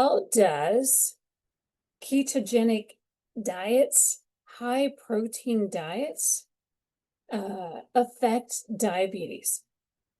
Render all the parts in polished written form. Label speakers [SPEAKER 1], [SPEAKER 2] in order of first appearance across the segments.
[SPEAKER 1] How does ketogenic diets, high protein diets, affect diabetes?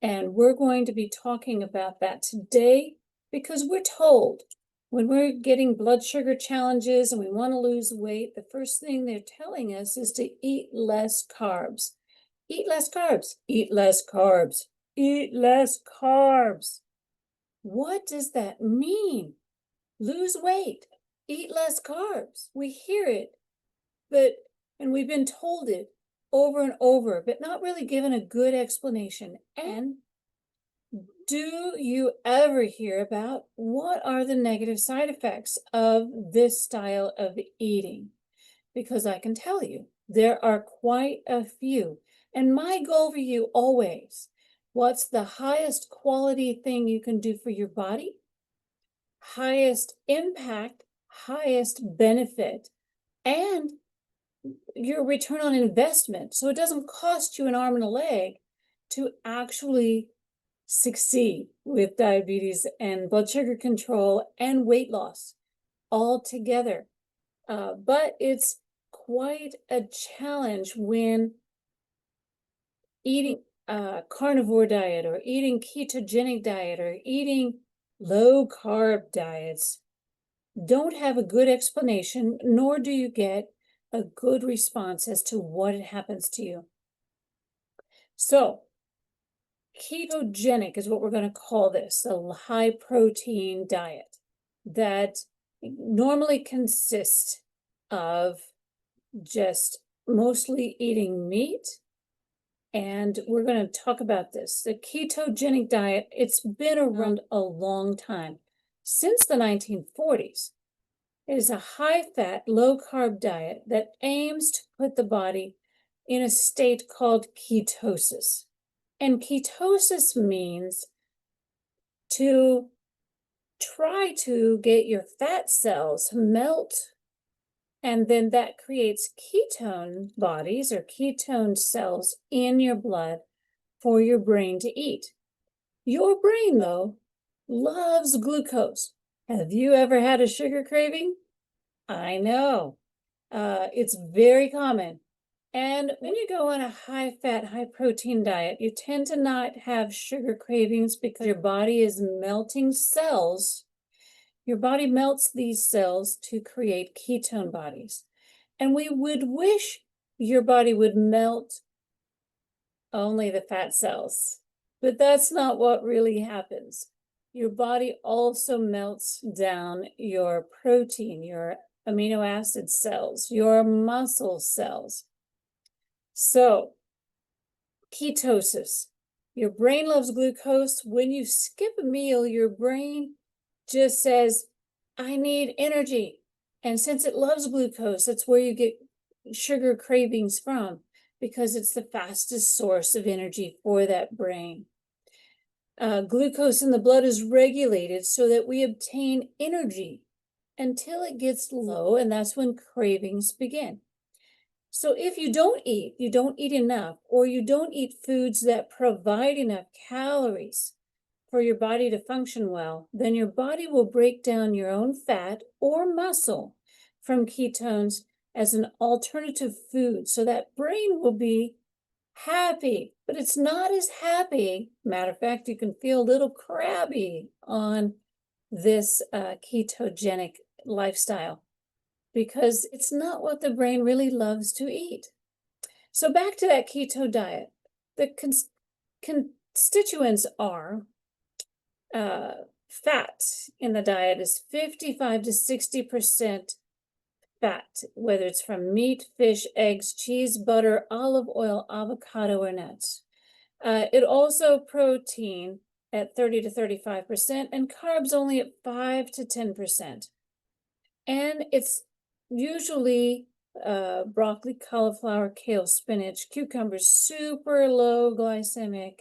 [SPEAKER 1] And we're going to be talking about that today because we're told when we're getting blood sugar challenges and we want to lose weight, the first thing they're telling us is to eat less carbs. Eat less carbs. Eat less carbs. Eat less carbs. What does that mean? Lose weight. Eat less carbs. We hear it, and we've been told it over and over, but not really given a good explanation. And do you ever hear about what are the negative side effects of this style of eating? Because I can tell you, there are quite a few. And my goal for you always, what's the highest quality thing you can do for your body? Highest impact, highest benefit, and your return on investment. So it doesn't cost you an arm and a leg to actually succeed with diabetes and blood sugar control and weight loss all together. But it's quite a challenge when eating a carnivore diet or eating ketogenic diet or eating low carb diets don't have a good explanation, nor do you get a good response as to what happens to you. So ketogenic is what we're going to call this, a high protein diet that normally consists of just mostly eating meat. And we're going to talk about this. The ketogenic diet, it's been around a long time, since the 1940s. It is a high-fat, low-carb diet that aims to put the body in a state called ketosis. And ketosis means to try to get your fat cells melt, and then that creates ketone bodies or ketone cells in your blood for your brain to eat. Your brain, though, loves glucose. Have you ever had a sugar craving? I know. It's very common. And when you go on a high-fat, high-protein diet, you tend to not have sugar cravings because your body is melting cells. Your body melts these cells to create ketone bodies. And we would wish your body would melt only the fat cells, but that's not what really happens. Your body also melts down your protein, your amino acid cells, your muscle cells. So, ketosis. Your brain loves glucose. When you skip a meal, your brain just says, I need energy. And since it loves glucose, that's where you get sugar cravings from, because it's the fastest source of energy for that brain. Glucose in the blood is regulated so that we obtain energy until it gets low, and that's when cravings begin. So if you don't eat enough, or you don't eat foods that provide enough calories for your body to function well, then your body will break down your own fat or muscle from ketones as an alternative food. So that brain will be happy, but it's not as happy. Matter of fact, you can feel a little crabby on this ketogenic lifestyle, because it's not what the brain really loves to eat. So back to that keto diet. The constituents are fat in the diet is 55 to 60% fat, whether it's from meat, fish, eggs, cheese, butter, olive oil, avocado, or nuts. It also protein at 30 to 35% and carbs only at 5 to 10%. And it's usually broccoli, cauliflower, kale, spinach, cucumbers, super low glycemic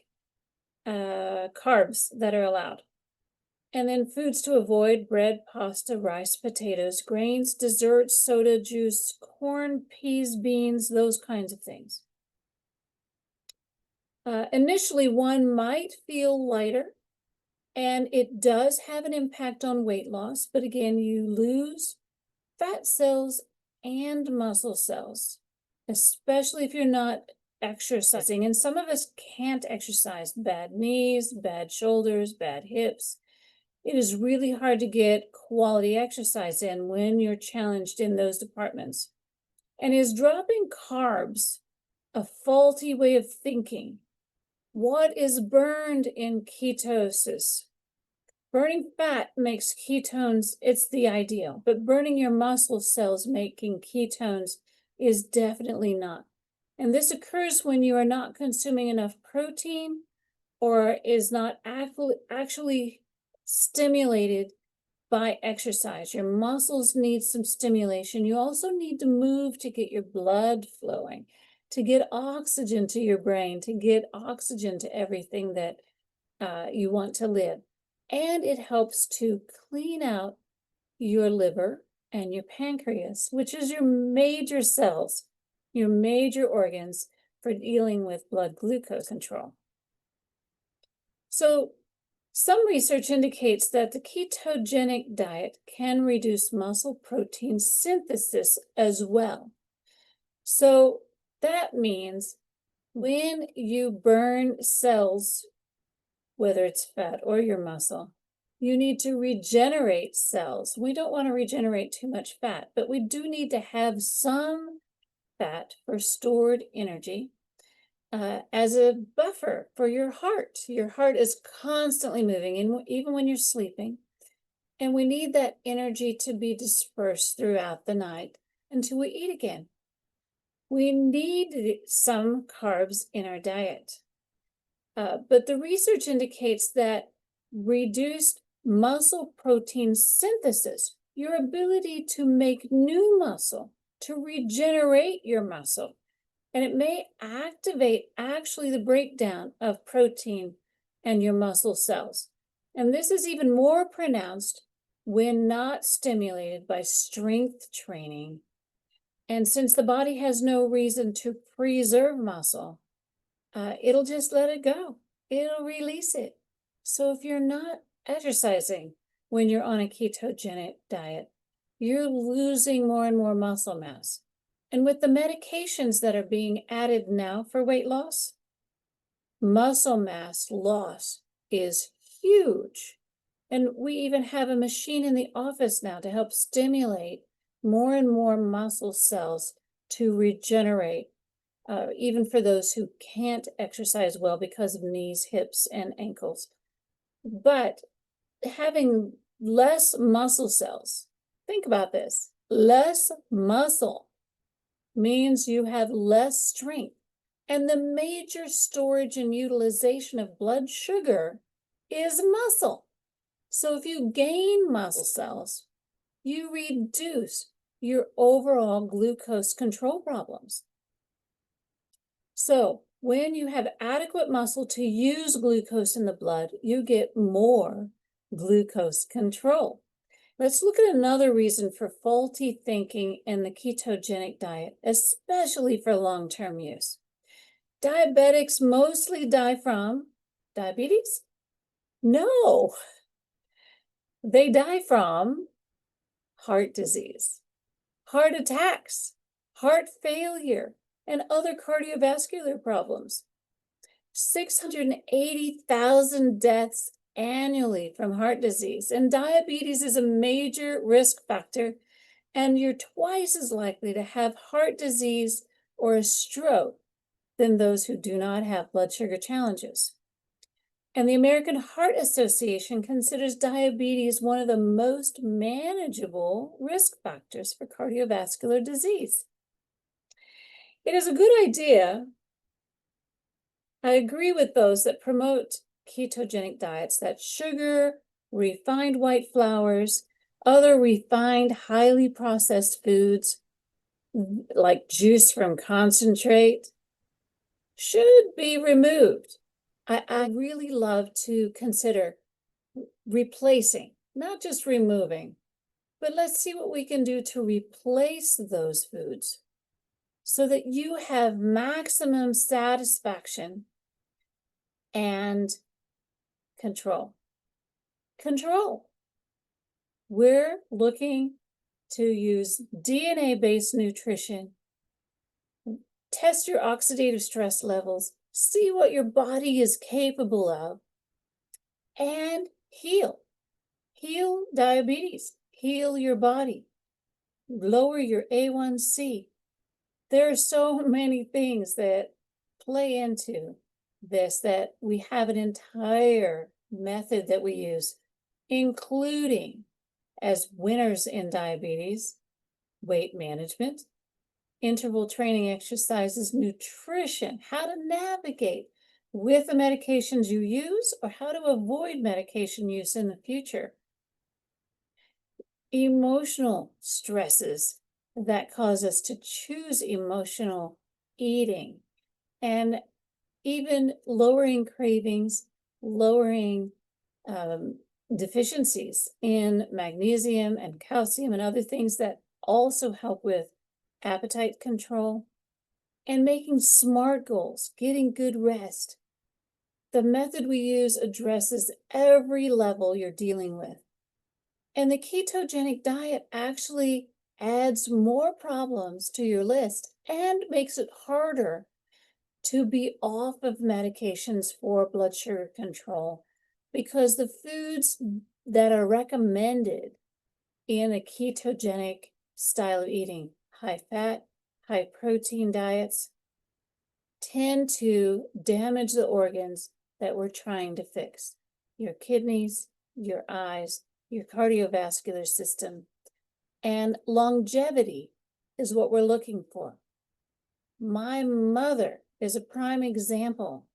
[SPEAKER 1] carbs that are allowed. And then foods to avoid: bread, pasta, rice, potatoes, grains, desserts, soda, juice, corn, peas, beans, those kinds of things. Initially, one might feel lighter And it does have an impact on weight loss, but again, you lose fat cells and muscle cells, especially if you're not exercising. And some of us can't exercise, bad knees, bad shoulders, bad hips. It is really hard to get quality exercise in when you're challenged in those departments. And is dropping carbs a faulty way of thinking? What is burned in ketosis? Burning fat makes ketones, it's the ideal, but burning your muscle cells making ketones is definitely not. And this occurs when you are not consuming enough protein or is not actually stimulated by exercise. Your muscles need some stimulation. You also need to move to get your blood flowing, to get oxygen to your brain, to get oxygen to everything that you want to live. And it helps to clean out your liver and your pancreas, which is your major cells, your major organs for dealing with blood glucose control. So some research indicates that the ketogenic diet can reduce muscle protein synthesis as well. So that means when you burn cells, whether it's fat or your muscle, you need to regenerate cells. We don't want to regenerate too much fat, but we do need to have some fat for stored energy as a buffer for your heart. Your heart is constantly moving, and even when you're sleeping. And we need that energy to be dispersed throughout the night until we eat again. We need some carbs in our diet. But the research indicates that reduced muscle protein synthesis, your ability to make new muscle, to regenerate your muscle, and it may activate actually the breakdown of protein and your muscle cells. And this is even more pronounced when not stimulated by strength training. And since the body has no reason to preserve muscle, it'll just let it go. It'll release it. So if you're not exercising when you're on a ketogenic diet, you're losing more and more muscle mass. And with the medications that are being added now for weight loss, muscle mass loss is huge. And we even have a machine in the office now to help stimulate more and more muscle cells to regenerate, even for those who can't exercise well because of knees, hips, and ankles. But having less muscle cells, think about this, less muscle means you have less strength. And the major storage and utilization of blood sugar is muscle. So if you gain muscle cells, you reduce your overall glucose control problems. So when you have adequate muscle to use glucose in the blood, you get more glucose control. Let's look at another reason for faulty thinking in the ketogenic diet, especially for long-term use. Diabetics mostly die from diabetes? No, they die from heart disease, heart attacks, heart failure, and other cardiovascular problems. 680,000 deaths annually from heart disease, and diabetes is a major risk factor, and you're twice as likely to have heart disease or a stroke than those who do not have blood sugar challenges. And the American Heart Association considers diabetes one of the most manageable risk factors for cardiovascular disease. It is a good idea. I agree with those that promote ketogenic diets that sugar, refined white flours, other refined, highly processed foods like juice from concentrate should be removed. I really love to consider replacing, not just removing, but let's see what we can do to replace those foods so that you have maximum satisfaction and control. control. We're looking to use DNA-based nutrition, test your oxidative stress levels, see what your body is capable of, and heal. Heal diabetes, heal your body, lower your A1C. There are so many things that play into this that we have an entire method that we use, including as winners in diabetes, weight management, interval training exercises, nutrition, how to navigate with the medications you use or how to avoid medication use in the future. Emotional stresses that cause us to choose emotional eating, and even lowering cravings, lowering deficiencies in magnesium and calcium and other things that also help with appetite control, and making SMART goals, getting good rest. The method we use addresses every level you're dealing with. And the ketogenic diet actually adds more problems to your list and makes it harder to be off of medications for blood sugar control, because the foods that are recommended in a ketogenic style of eating, high fat, high protein diets, tend to damage the organs that we're trying to fix. Your kidneys, your eyes, your cardiovascular system, and longevity is what we're looking for. My mother is a prime example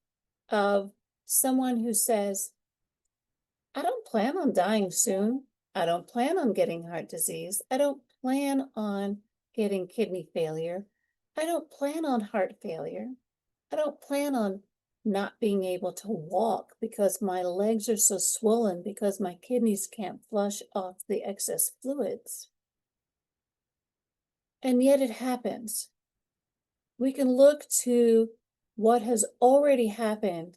[SPEAKER 1] of someone who says, I don't plan on dying soon. I don't plan on getting heart disease. I don't plan on getting kidney failure. I don't plan on heart failure. I don't plan on not being able to walk because my legs are so swollen because my kidneys can't flush off the excess fluids. And yet it happens. We can look to what has already happened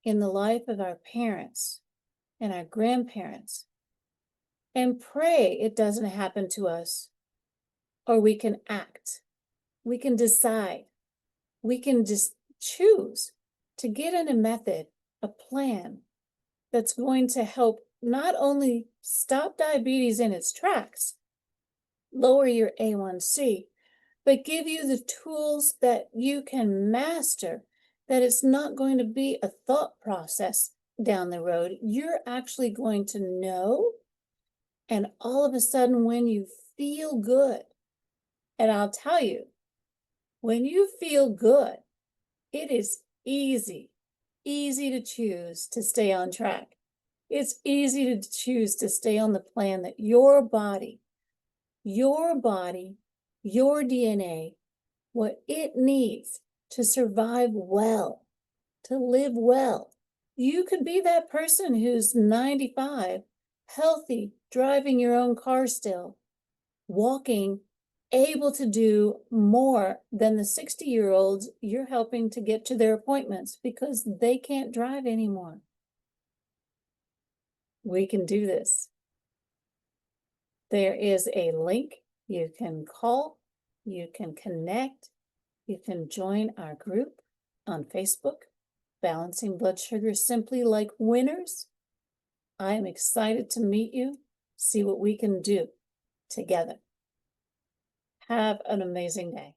[SPEAKER 1] in the life of our parents and our grandparents and pray it doesn't happen to us. Or we can act. We can decide. We can just choose to get in a method, a plan that's going to help not only stop diabetes in its tracks, lower your A1C, but give you the tools that you can master, that it's not going to be a thought process down the road. You're actually going to know, and all of a sudden when you feel good, and I'll tell you, when you feel good, it is easy to choose to stay on track. It's easy to choose to stay on the plan that your body, your DNA, what it needs to survive well, to live well. You could be that person who's 95, healthy, driving your own car still, walking, able to do more than the 60-year-olds you're helping to get to their appointments because they can't drive anymore. We can do this. There is a link you can call, you can connect, you can join our group on Facebook, Balancing Blood Sugar Simply Like Winners. I am excited to meet you, see what we can do together. Have an amazing day.